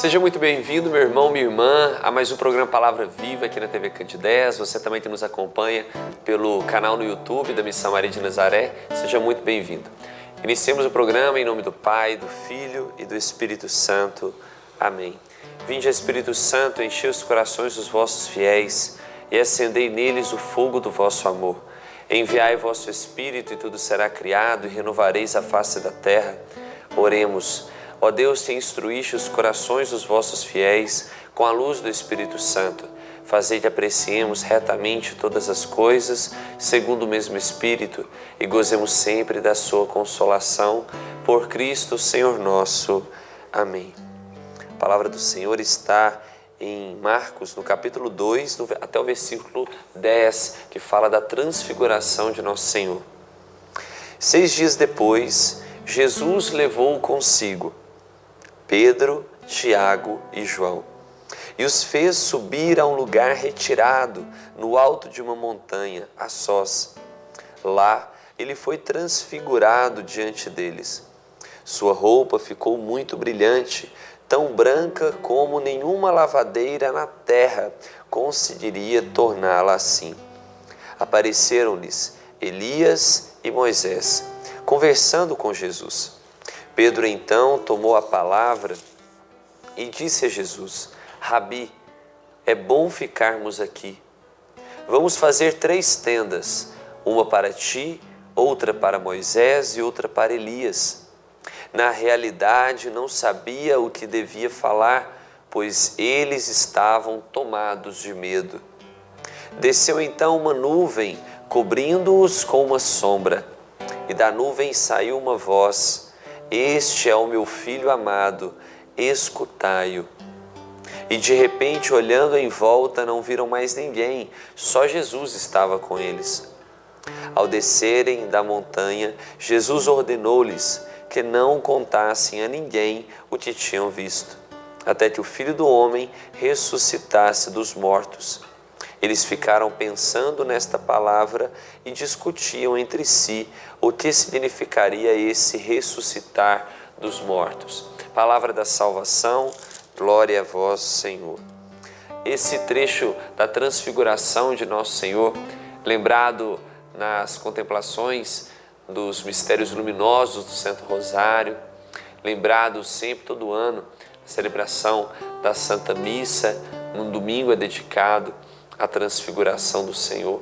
Seja muito bem-vindo, meu irmão, minha irmã, a mais um programa Palavra Viva aqui na TV Candidez. Você também que nos acompanha pelo canal no YouTube da Missão Maria de Nazaré, seja muito bem-vindo. Iniciemos o programa em nome do Pai, do Filho e do Espírito Santo. Amém. Vinde, Espírito Santo, enchei os corações dos vossos fiéis e acendei neles o fogo do vosso amor. Enviai vosso Espírito e tudo será criado e renovareis a face da terra. Oremos. Ó Deus, que instruíste os corações dos vossos fiéis com a luz do Espírito Santo, fazei que apreciemos retamente todas as coisas, segundo o mesmo Espírito, e gozemos sempre da sua consolação, por Cristo, Senhor nosso. Amém. A palavra do Senhor está em Marcos, no capítulo 2, até o versículo 10, que fala da transfiguração de Nosso Senhor. 6 dias depois, Jesus levou consigo Pedro, Tiago e João, e os fez subir a um lugar retirado, no alto de uma montanha, a sós. Lá, ele foi transfigurado diante deles. Sua roupa ficou muito brilhante, tão branca como nenhuma lavadeira na terra conseguiria torná-la assim. Apareceram-lhes Elias e Moisés, conversando com Jesus. Pedro então tomou a palavra e disse a Jesus: Rabi, é bom ficarmos aqui. Vamos fazer 3 tendas, uma para ti, outra para Moisés e outra para Elias. Na realidade, não sabia o que devia falar, pois eles estavam tomados de medo. Desceu então uma nuvem, cobrindo-os com uma sombra, e da nuvem saiu uma voz: Este é o meu filho amado, escutai-o. E de repente, olhando em volta, não viram mais ninguém, só Jesus estava com eles. Ao descerem da montanha, Jesus ordenou-lhes que não contassem a ninguém o que tinham visto, até que o Filho do Homem ressuscitasse dos mortos. Eles ficaram pensando nesta palavra e discutiam entre si o que significaria esse ressuscitar dos mortos. Palavra da salvação, glória a vós, Senhor. Esse trecho da transfiguração de Nosso Senhor, lembrado nas contemplações dos mistérios luminosos do Santo Rosário, lembrado sempre, todo ano, a celebração da Santa Missa, num domingo é dedicado à transfiguração do Senhor.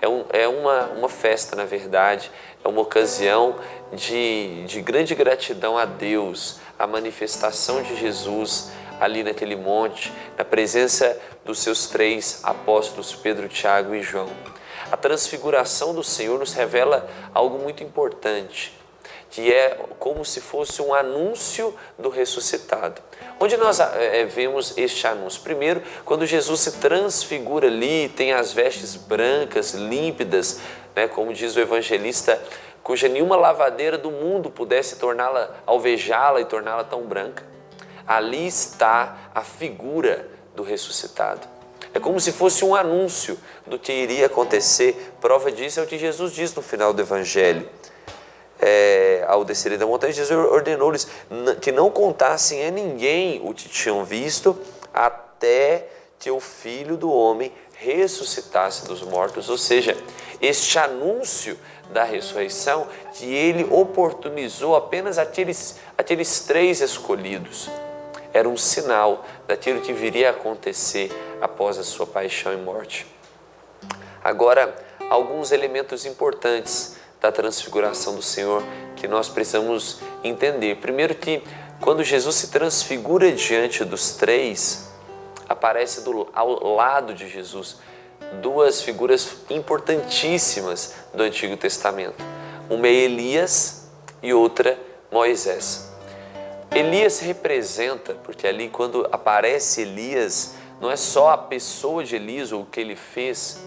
É uma festa, na verdade, é uma ocasião de grande gratidão a Deus, a manifestação de Jesus ali naquele monte, na presença dos seus 3 apóstolos, Pedro, Tiago e João. A transfiguração do Senhor nos revela algo muito importante, que é como se fosse um anúncio do ressuscitado. Onde nós vemos este anúncio? Primeiro, quando Jesus se transfigura ali, tem as vestes brancas, límpidas, né, como diz o evangelista, cuja nenhuma lavadeira do mundo pudesse torná-la, alvejá-la e torná-la tão branca. Ali está a figura do ressuscitado. É como se fosse um anúncio do que iria acontecer. Prova disso é o que Jesus diz no final do Evangelho. Ao descerem da montanha, Jesus ordenou-lhes que não contassem a ninguém o que tinham visto, até que o Filho do Homem ressuscitasse dos mortos. Ou seja, este anúncio da ressurreição que ele oportunizou apenas aqueles 3 escolhidos. Era um sinal daquilo que viria a acontecer após a sua paixão e morte. Agora, alguns elementos importantes da transfiguração do Senhor que nós precisamos entender. Primeiro, que quando Jesus se transfigura diante dos 3, aparece ao lado de Jesus 2 figuras importantíssimas do Antigo Testamento. Uma é Elias e outra Moisés. Elias representa, porque ali quando aparece Elias, não é só a pessoa de Elias ou o que ele fez,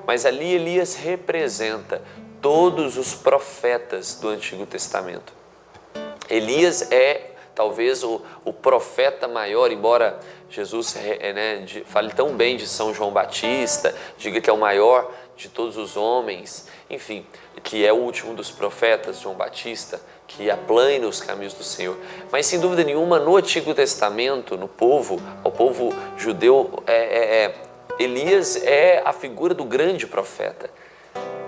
mas ali Elias representa todos os profetas do Antigo Testamento. Elias é talvez o profeta maior, embora Jesus fale tão bem de São João Batista, diga que é o maior de todos os homens, enfim, que é o último dos profetas, João Batista, que aplana os caminhos do Senhor. Mas sem dúvida nenhuma, no Antigo Testamento, ao povo judeu, Elias é a figura do grande profeta.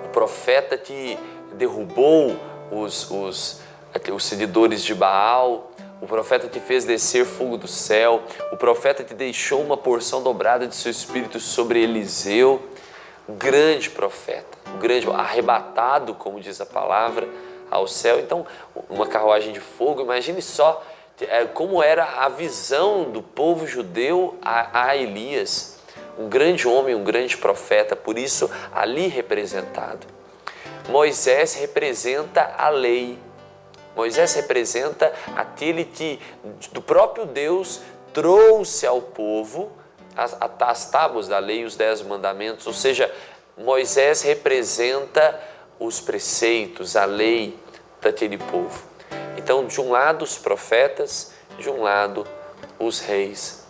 O profeta que derrubou os seguidores de Baal, o profeta que fez descer fogo do céu, o profeta que deixou uma porção dobrada de seu espírito sobre Eliseu, o grande profeta, o grande arrebatado, como diz a palavra, ao céu. Então, uma carruagem de fogo, imagine só como era a visão do povo judeu a Elias, um grande homem, um grande profeta, por isso ali representado. Moisés representa a lei. Moisés representa aquele que do próprio Deus trouxe ao povo as tábuas da lei, os 10 mandamentos, ou seja, Moisés representa os preceitos, a lei daquele povo. Então, de um lado os profetas, de um lado os reis.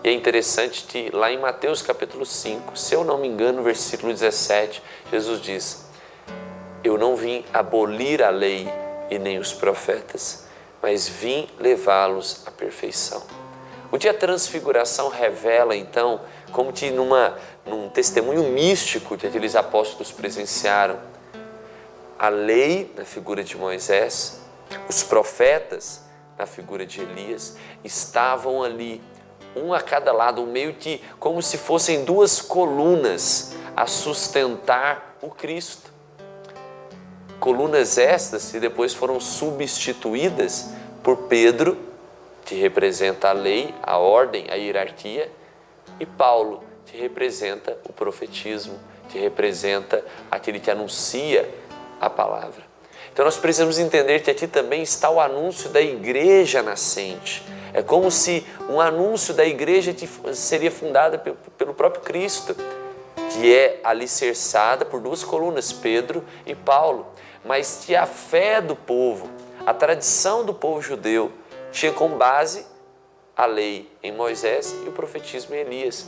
E é interessante que lá em Mateus capítulo 5, se eu não me engano, versículo 17, Jesus diz: eu não vim abolir a lei e nem os profetas, mas vim levá-los à perfeição. O dia da transfiguração revela, então, como que num testemunho místico que aqueles apóstolos presenciaram, a lei na figura de Moisés, os profetas na figura de Elias, estavam ali, um a cada lado, meio que como se fossem 2 colunas a sustentar o Cristo. Colunas estas que depois foram substituídas por Pedro, que representa a lei, a ordem, a hierarquia, e Paulo, que representa o profetismo, que representa aquele que anuncia a palavra. Então nós precisamos entender que aqui também está o anúncio da igreja nascente. É como se um anúncio da igreja que seria fundada pelo próprio Cristo, que é alicerçada por 2 colunas, Pedro e Paulo, mas que a fé do povo, a tradição do povo judeu, tinha como base a lei em Moisés e o profetismo em Elias.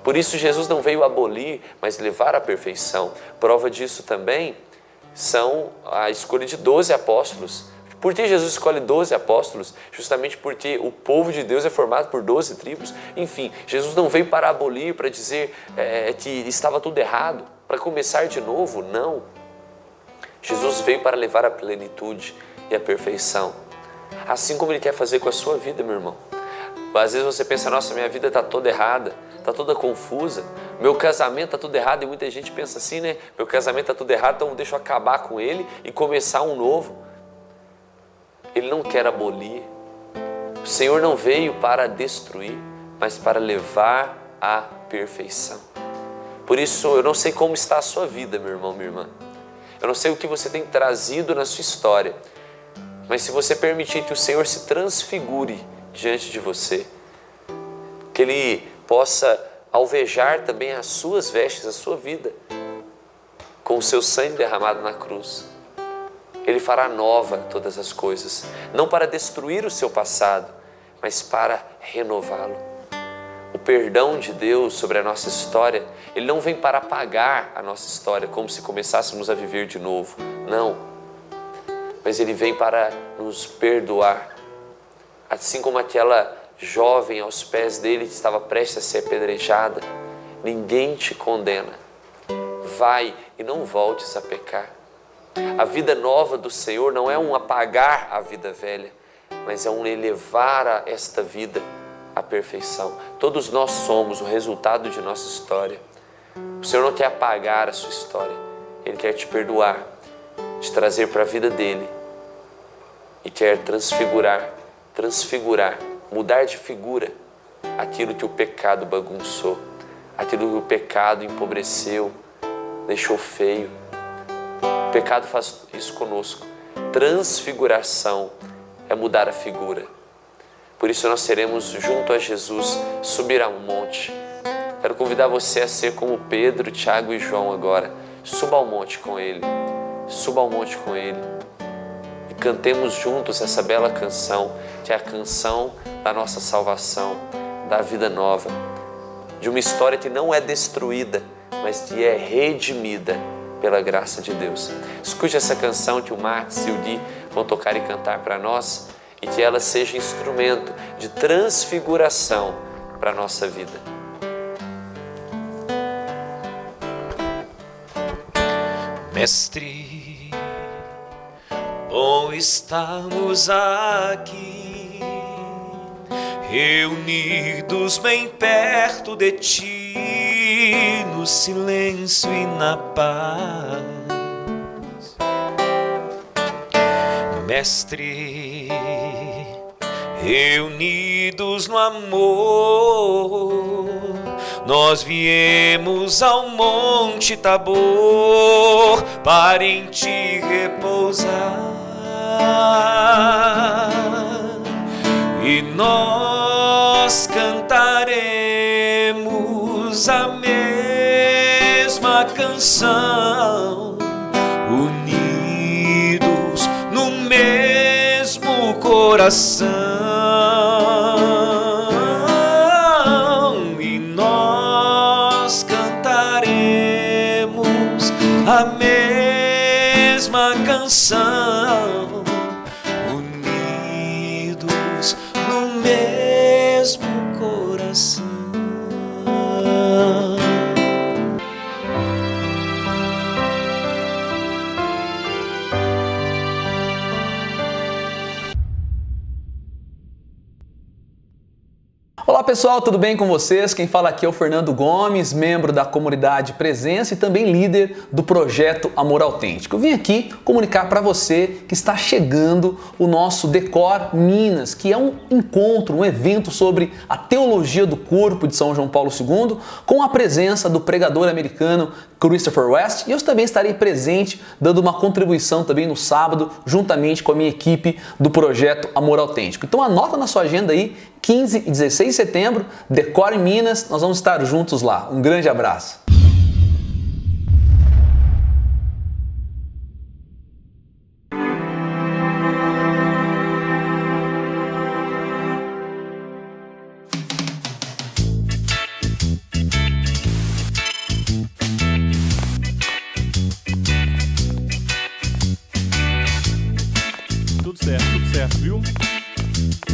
Por isso Jesus não veio abolir, mas levar à perfeição. Prova disso também são a escolha de 12 apóstolos. Por que Jesus escolhe 12 apóstolos? Justamente porque o povo de Deus é formado por 12 tribos. Enfim, Jesus não veio para abolir, para dizer que estava tudo errado, para começar de novo, não. Jesus veio para levar a plenitude e a perfeição. Assim como Ele quer fazer com a sua vida, meu irmão. Às vezes você pensa, nossa, minha vida está toda errada, está toda confusa, meu casamento está tudo errado, e muita gente pensa assim, né? Meu casamento está tudo errado, então deixa eu acabar com ele e começar um novo. Ele não quer abolir. O Senhor não veio para destruir, mas para levar à perfeição. Por isso, eu não sei como está a sua vida, meu irmão, minha irmã. Eu não sei o que você tem trazido na sua história, mas se você permitir que o Senhor se transfigure diante de você, que Ele possa alvejar também as suas vestes, a sua vida, com o seu sangue derramado na cruz. Ele fará nova todas as coisas, não para destruir o seu passado, mas para renová-lo. O perdão de Deus sobre a nossa história, Ele não vem para apagar a nossa história, como se começássemos a viver de novo, não. Mas Ele vem para nos perdoar, assim como aquela jovem aos pés dele que estava prestes a ser apedrejada. Ninguém te condena. Vai e não voltes a pecar. A vida nova do Senhor não é um apagar a vida velha, mas é um elevar esta vida à perfeição. Todos nós somos o resultado de nossa história. O Senhor não quer apagar a sua história. Ele quer te perdoar, te trazer para a vida dele e quer transfigurar, mudar de figura aquilo que o pecado bagunçou, aquilo que o pecado empobreceu, deixou feio. O pecado faz isso conosco. Transfiguração é mudar a figura. Por isso nós seremos junto a Jesus, subir a um monte. Quero convidar você a ser como Pedro, Tiago e João agora. Suba ao monte com Ele. Suba ao monte com Ele. E cantemos juntos essa bela canção, que é a canção da nossa salvação, da vida nova, de uma história que não é destruída, mas que é redimida pela graça de Deus. Escute essa canção que o Marcos e o Gui vão tocar e cantar para nós e que ela seja instrumento de transfiguração para a nossa vida. Mestre, bom estarmos aqui, reunidos bem perto de Ti, no silêncio e na paz. Mestre, reunidos no amor, nós viemos ao Monte Tabor para em Ti repousar. E nós cantaremos a mesma canção, unidos no mesmo coração. E nós cantaremos a mesma canção, unidos no mesmo coração. Olá pessoal, tudo bem com vocês? Quem fala aqui é o Fernando Gomes, membro da comunidade Presença e também líder do projeto Amor Autêntico. Eu vim aqui comunicar para você que está chegando o nosso Decor Minas, que é um encontro, um evento sobre a teologia do corpo de São João Paulo II, com a presença do pregador americano Christopher West, e eu também estarei presente dando uma contribuição também no sábado, juntamente com a minha equipe do projeto Amor Autêntico. Então anota na sua agenda aí, 15 e 16 de setembro, Decor Minas, nós vamos estar juntos lá. Um grande abraço. Tudo certo, viu?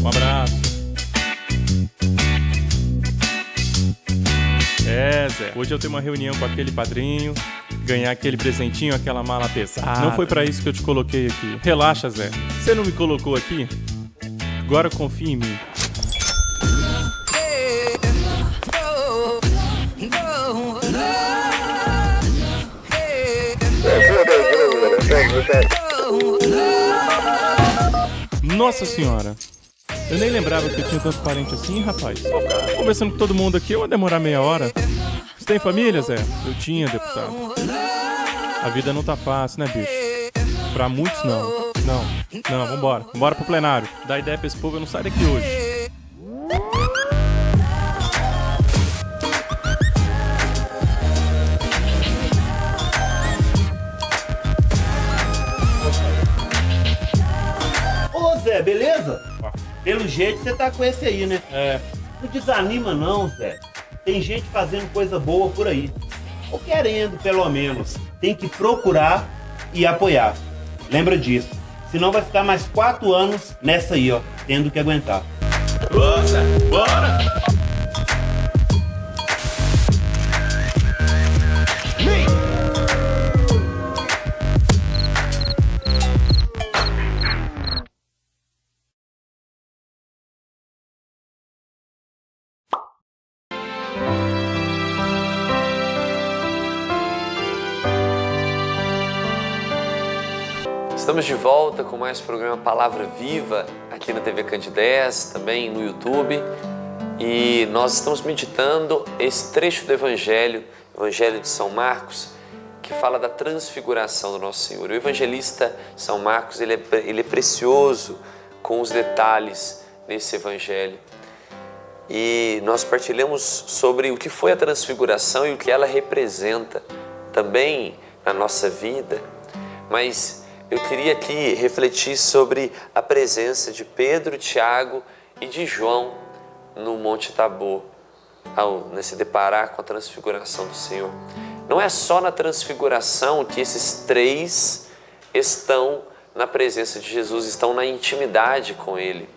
Um abraço. Zé, hoje eu tenho uma reunião com aquele padrinho, ganhar aquele presentinho, aquela mala pesada. Não foi pra isso que eu te coloquei aqui. Relaxa, Zé. Você não me colocou aqui? Agora confia em mim. Nossa senhora! Eu nem lembrava que eu tinha tanto parente assim, rapaz. Vou ficar conversando com todo mundo aqui, eu vou demorar meia hora. Você tem família, Zé? Eu tinha, deputado. A vida não tá fácil, né, bicho? Pra muitos, não. Não, vambora. Vambora pro plenário. Dá ideia pra esse povo, eu não saio daqui hoje. Ô Zé, beleza? Pelo jeito você tá com esse aí, né? É. Não desanima não, Zé. Tem gente fazendo coisa boa por aí. Ou querendo, pelo menos. Tem que procurar e apoiar. Lembra disso. Senão vai ficar mais 4 anos nessa aí, ó. Tendo que aguentar. Nossa, bora! Estamos de volta com mais programa Palavra Viva aqui na TV Candidez, também no YouTube. E nós estamos meditando esse trecho do Evangelho de São Marcos, que fala da transfiguração do nosso Senhor. O evangelista São Marcos, ele é precioso com os detalhes nesse Evangelho. E nós partilhamos sobre o que foi a transfiguração e o que ela representa também na nossa vida. Mas eu queria aqui refletir sobre a presença de Pedro, Tiago e de João no Monte Tabor. ao se deparar com a transfiguração do Senhor. Não é só na transfiguração que esses três estão na presença de Jesus, estão na intimidade com Ele.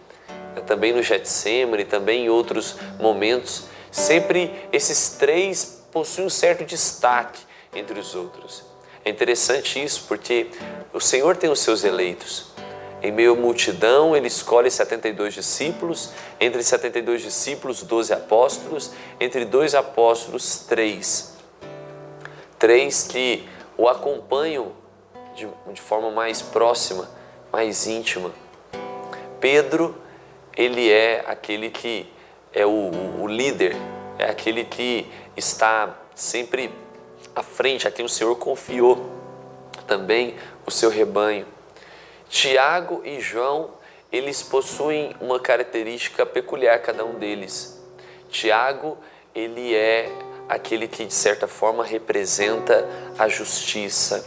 Também no Getsêmani, também em outros momentos, sempre esses três possuem um certo destaque entre os outros. É interessante isso porque o Senhor tem os seus eleitos. Em meio à multidão, Ele escolhe 72 discípulos, entre 72 discípulos, 12 apóstolos, entre 2 apóstolos, 3. 3 que o acompanham de forma mais próxima, mais íntima. Pedro, ele é aquele que é o líder, é aquele que está sempre à frente, a quem o Senhor confiou também o seu rebanho. Tiago e João, eles possuem uma característica peculiar, cada um deles. Tiago, ele é aquele que de certa forma representa a justiça.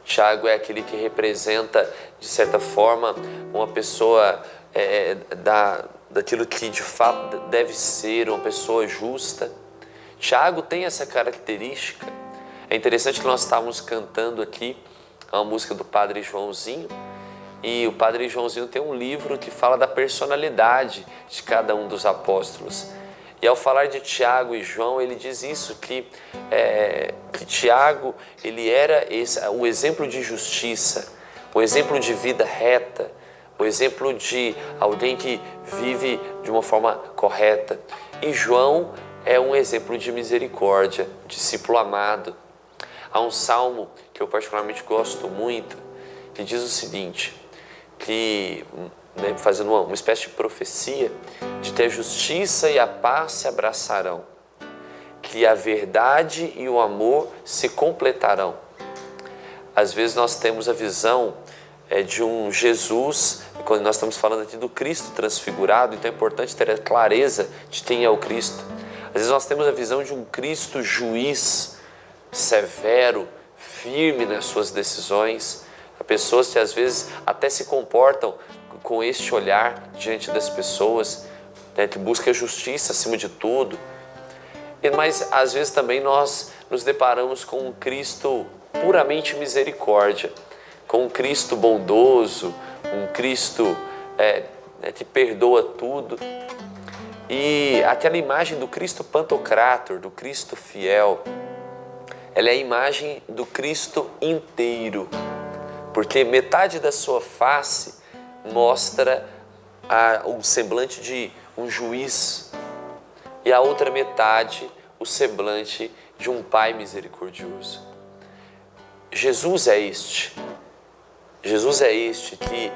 Tiago é aquele que representa de certa forma uma pessoa daquilo que de fato deve ser, uma pessoa justa. Tiago tem essa característica. É interessante que nós estávamos cantando aqui a música do Padre Joãozinho, e o Padre Joãozinho tem um livro que fala da personalidade de cada um dos apóstolos. E ao falar de Tiago e João, ele diz isso, que Tiago, ele era o exemplo de justiça, o exemplo de vida reta, o exemplo de alguém que vive de uma forma correta. E João é um exemplo de misericórdia, discípulo amado. Há um salmo que eu particularmente gosto muito, que diz o seguinte, que, fazendo uma espécie de profecia, de que a justiça e a paz se abraçarão, que a verdade e o amor se completarão. Às vezes nós temos a visão de um Jesus, quando nós estamos falando aqui do Cristo transfigurado, então é importante ter a clareza de quem é o Cristo. Às vezes nós temos a visão de um Cristo juiz, severo, firme nas suas decisões. Há pessoas que às vezes até se comportam com este olhar diante das pessoas, que busca justiça acima de tudo. Mas às vezes também nós nos deparamos com um Cristo puramente misericórdia, com um Cristo bondoso, um Cristo que perdoa tudo. E aquela imagem do Cristo Pantocrátor, do Cristo fiel, ela é a imagem do Cristo inteiro, porque metade da sua face mostra o semblante de um juiz e a outra metade o semblante de um Pai misericordioso. Jesus é este que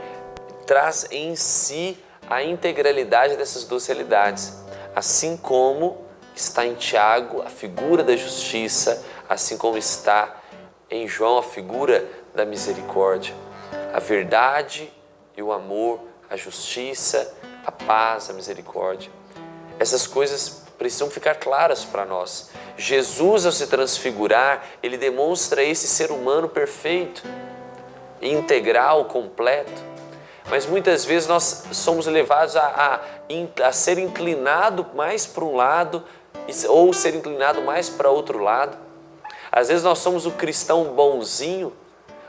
traz em si a integralidade dessas duas realidades, assim como está em Tiago a figura da justiça, assim como está em João a figura da misericórdia, a verdade e o amor, a justiça, a paz, a misericórdia. Essas coisas precisam ficar claras para nós. Jesus, ao se transfigurar, ele demonstra esse ser humano perfeito, integral, completo. Mas muitas vezes nós somos levados a ser inclinado mais para um lado ou ser inclinado mais para outro lado. Às vezes nós somos o cristão bonzinho,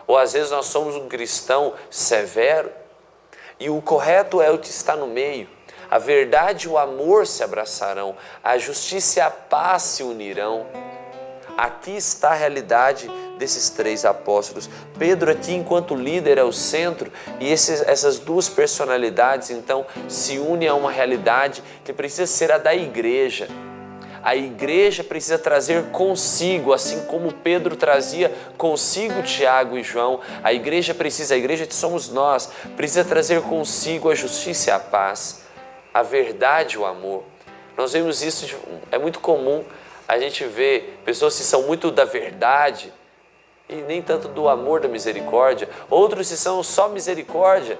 ou às vezes nós somos um cristão severo. E o correto é o que está no meio. A verdade e o amor se abraçarão, a justiça e a paz se unirão. Aqui está a realidade desses três apóstolos. Pedro aqui, enquanto líder, é o centro, e essas duas personalidades, então, se unem a uma realidade que precisa ser a da igreja. A igreja precisa trazer consigo, assim como Pedro trazia consigo Tiago e João, a igreja que somos nós, precisa trazer consigo a justiça e a paz, a verdade e o amor. Nós vemos isso, é muito comum a gente ver pessoas que são muito da verdade e nem tanto do amor, da misericórdia, outros que são só misericórdia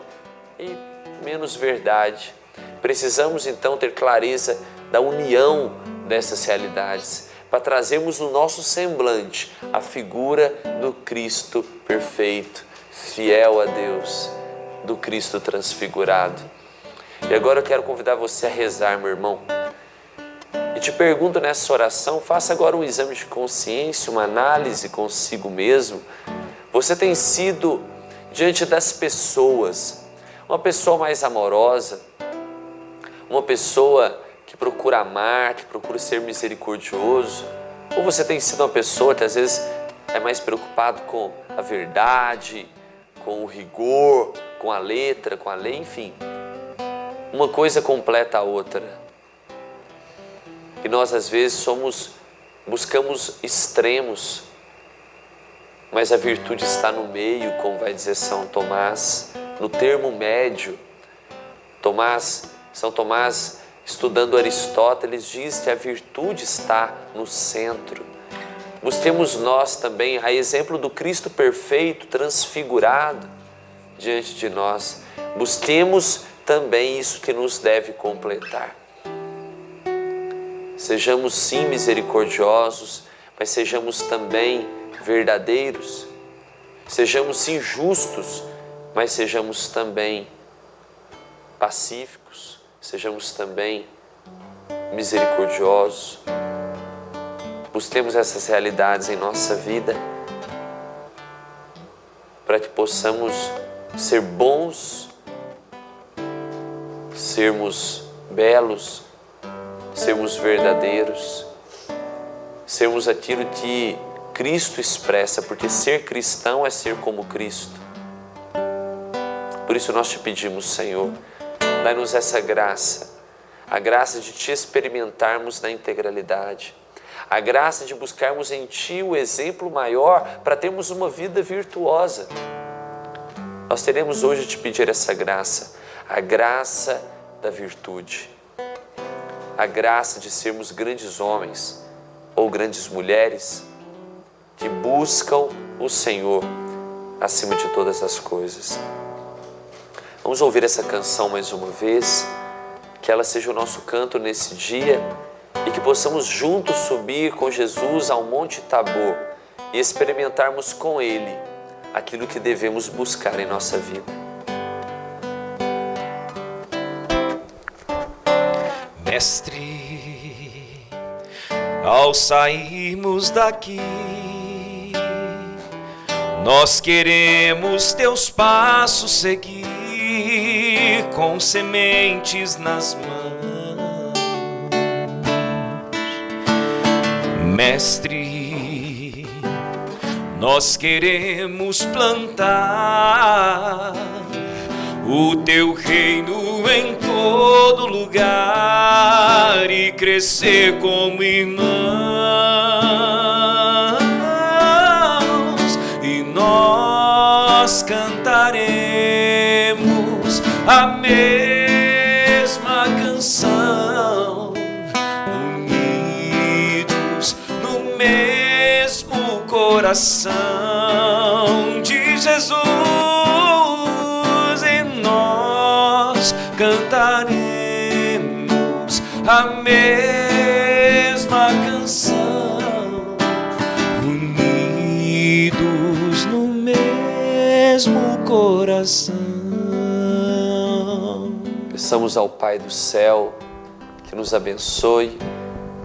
e menos verdade. Precisamos então ter clareza da união dessas realidades, para trazermos no nosso semblante a figura do Cristo perfeito, fiel a Deus, do Cristo transfigurado. E agora eu quero convidar você a rezar, meu irmão, e Eu te pergunto nessa oração, faça agora um exame de consciência, uma análise consigo mesmo. Você tem sido, diante das pessoas, uma pessoa mais amorosa, uma pessoa que procura amar, que procura ser misericordioso? Ou você tem sido uma pessoa que às vezes é mais preocupado com a verdade, com o rigor, com a letra, com a lei, enfim. Uma coisa completa a outra. E nós às vezes buscamos extremos, mas a virtude está no meio, como vai dizer São Tomás, no termo médio. São Tomás, estudando Aristóteles, diz que a virtude está no centro. Busquemos nós também, a exemplo do Cristo perfeito, transfigurado diante de nós, busquemos também isso que nos deve completar. Sejamos sim misericordiosos, mas sejamos também verdadeiros. Sejamos sim justos, mas sejamos também pacíficos. Sejamos também misericordiosos. Busquemos essas realidades em nossa vida para que possamos ser bons, sermos belos, sermos verdadeiros, sermos aquilo que Cristo expressa, porque ser cristão é ser como Cristo. Por isso nós te pedimos, Senhor, dai-nos essa graça, a graça de te experimentarmos na integralidade, a graça de buscarmos em Ti o exemplo maior para termos uma vida virtuosa. Nós teremos hoje te pedir essa graça, a graça da virtude, a graça de sermos grandes homens ou grandes mulheres que buscam o Senhor acima de todas as coisas. Vamos ouvir essa canção mais uma vez, que ela seja o nosso canto nesse dia e que possamos juntos subir com Jesus ao Monte Tabor e experimentarmos com Ele aquilo que devemos buscar em nossa vida. Mestre, ao sairmos daqui, nós queremos teus passos seguir com sementes nas mãos. Mestre, nós queremos plantar o teu reino em todo lugar e crescer como irmãos. E nós cantaremos a mesma canção, unidos no mesmo coração de Jesus. E nós cantaremos a mesma canção, unidos no mesmo coração. Peçamos ao Pai do céu que nos abençoe,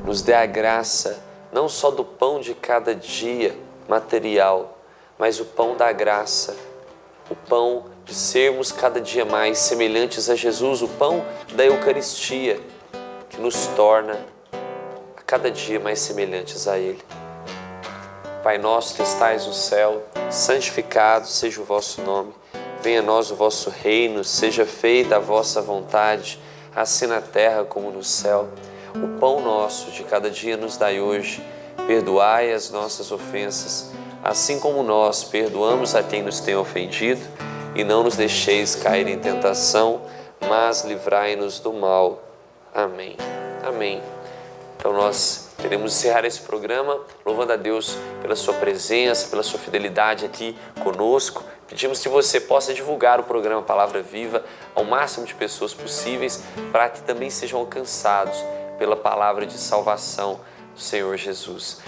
nos dê a graça não só do pão de cada dia material, mas o pão da graça, o pão de sermos cada dia mais semelhantes a Jesus, o pão da Eucaristia, que nos torna a cada dia mais semelhantes a Ele. Pai nosso que estais no céu, santificado seja o vosso nome. Venha a nós o vosso reino, seja feita a vossa vontade, assim na terra como no céu. O pão nosso de cada dia nos dai hoje. Perdoai as nossas ofensas, assim como nós perdoamos a quem nos tem ofendido. E não nos deixeis cair em tentação, mas livrai-nos do mal. Amém. Amém. Então nós queremos encerrar esse programa louvando a Deus pela sua presença, pela sua fidelidade aqui conosco. Pedimos que você possa divulgar o programa Palavra Viva ao máximo de pessoas possíveis para que também sejam alcançados pela palavra de salvação do Senhor Jesus.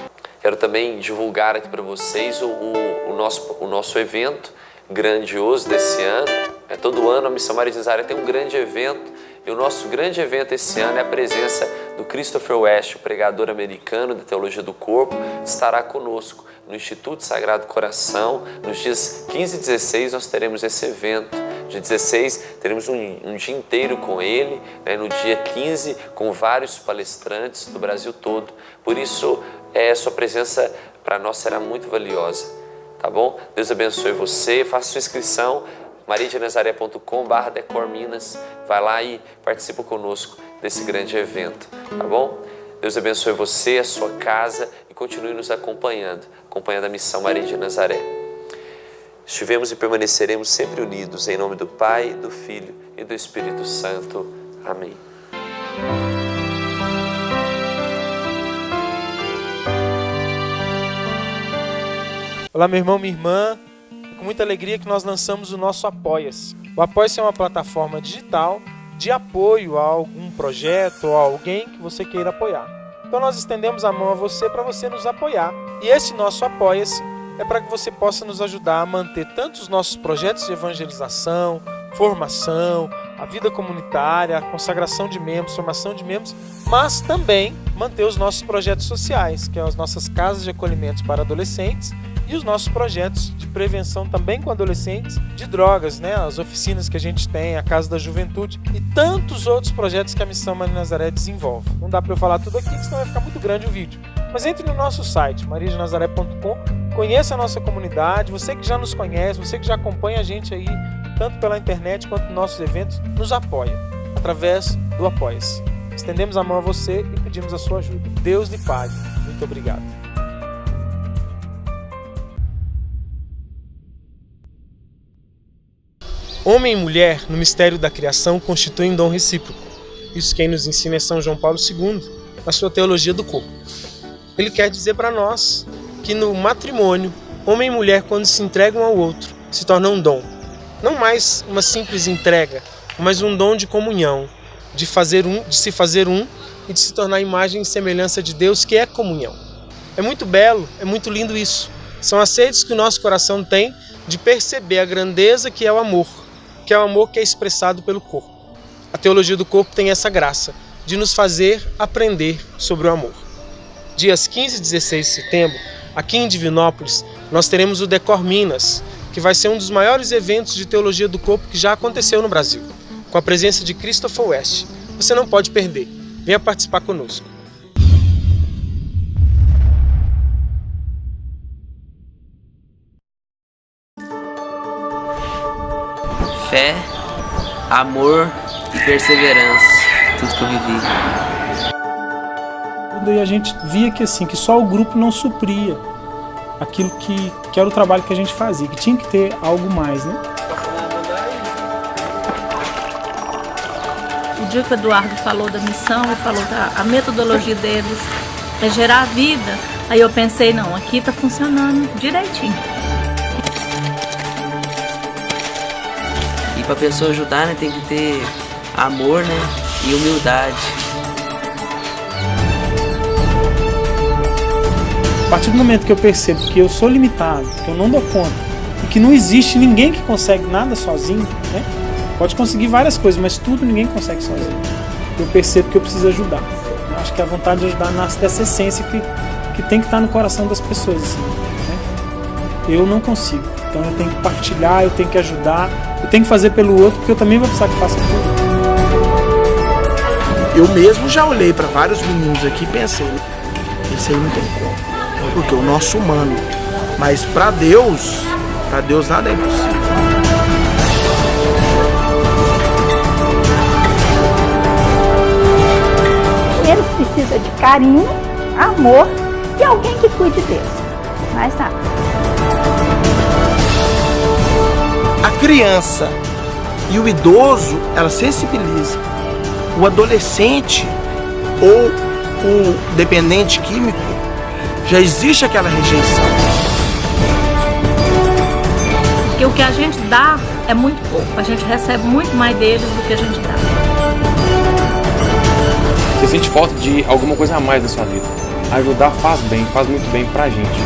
Quero também divulgar aqui para vocês o nosso evento grandioso desse ano, Todo ano a Missão Maria de Nazaré tem um grande evento, e o nosso grande evento esse ano é a presença do Christopher West, o pregador americano da Teologia do Corpo, estará conosco no Instituto Sagrado Coração. Nos dias 15 e 16 nós teremos esse evento. Dia 16 teremos um dia inteiro com ele, né? No dia 15 com vários palestrantes do Brasil todo. Por isso, sua presença para nós será muito valiosa, tá bom? Deus abençoe você, faça sua inscrição, mariadenazaré.com/decorminas, vai lá e participa conosco desse grande evento, tá bom? Deus abençoe você, a sua casa e continue nos acompanhando a Missão Maria de Nazaré. Estivemos e permaneceremos sempre unidos, em nome do Pai, do Filho e do Espírito Santo. Amém. Olá, meu irmão, minha irmã. É com muita alegria que nós lançamos o nosso Apoia-se. O Apoia-se é uma plataforma digital de apoio a algum projeto ou a alguém que você queira apoiar. Então nós estendemos a mão a você para você nos apoiar. E esse nosso Apoia-se é para que você possa nos ajudar a manter tanto os nossos projetos de evangelização, formação, a vida comunitária, a consagração de membros, formação de membros, mas também manter os nossos projetos sociais, que são as nossas casas de acolhimento para adolescentes e os nossos projetos de prevenção também com adolescentes de drogas, né? As oficinas que a gente tem, a Casa da Juventude e tantos outros projetos que a Missão Maria de Nazaré desenvolve. Não dá para eu falar tudo aqui, senão vai ficar muito grande o vídeo. Mas entre no nosso site, mariadenazaré.com, conheça a nossa comunidade, você que já nos conhece, você que já acompanha a gente aí, tanto pela internet quanto nos nossos eventos, nos apoia, através do Apoia-se. Estendemos a mão a você e pedimos a sua ajuda. Deus lhe pague. Muito obrigado. Homem e mulher, no mistério da criação, constituem um dom recíproco. Isso quem nos ensina é São João Paulo II, na sua Teologia do Corpo. Ele quer dizer para nós que no matrimônio, homem e mulher, quando se entregam ao outro, se tornam um dom. Não mais uma simples entrega, mas um dom de comunhão, de se fazer um e de se tornar imagem e semelhança de Deus, que é comunhão. É muito belo, é muito lindo isso. São as sedes que o nosso coração tem de perceber a grandeza que é o amor que é expressado pelo corpo. A Teologia do Corpo tem essa graça de nos fazer aprender sobre o amor. Dias 15 e 16 de setembro, aqui em Divinópolis, nós teremos o Decorminas, que vai ser um dos maiores eventos de Teologia do Corpo que já aconteceu no Brasil, com a presença de Christopher West. Você não pode perder. Venha participar conosco. Fé, amor e perseverança, tudo que eu vivi. E a gente via que assim, que só o grupo não supria aquilo que era o trabalho que a gente fazia, que tinha que ter algo mais, né? O dia que o Eduardo falou da missão e falou a metodologia deles é gerar vida, aí eu pensei, não, aqui tá funcionando direitinho. E para a pessoa ajudar, né, tem que ter amor, né, e humildade. A partir do momento que eu percebo que eu sou limitado, que eu não dou conta, e que não existe ninguém que consegue nada sozinho, né? Pode conseguir várias coisas, mas tudo ninguém consegue sozinho. Eu percebo que eu preciso ajudar. Eu acho que a vontade de ajudar nasce dessa essência que tem que estar no coração das pessoas, assim, né? Eu não consigo. Então eu tenho que partilhar, eu tenho que ajudar, eu tenho que fazer pelo outro, porque eu também vou precisar que faça por outro. Eu mesmo já olhei para vários meninos aqui e pensei, isso aí não tem como, porque o nosso humano, mas para Deus nada é impossível. Eles precisam de carinho, amor e alguém que cuide deles, mais nada. A criança e o idoso, ela sensibiliza. O adolescente ou o dependente químico, já existe aquela rejeição. Porque o que a gente dá é muito pouco, a gente recebe muito mais deles do que a gente dá. Você sente falta de alguma coisa a mais na sua vida. Ajudar faz bem, faz muito bem pra gente.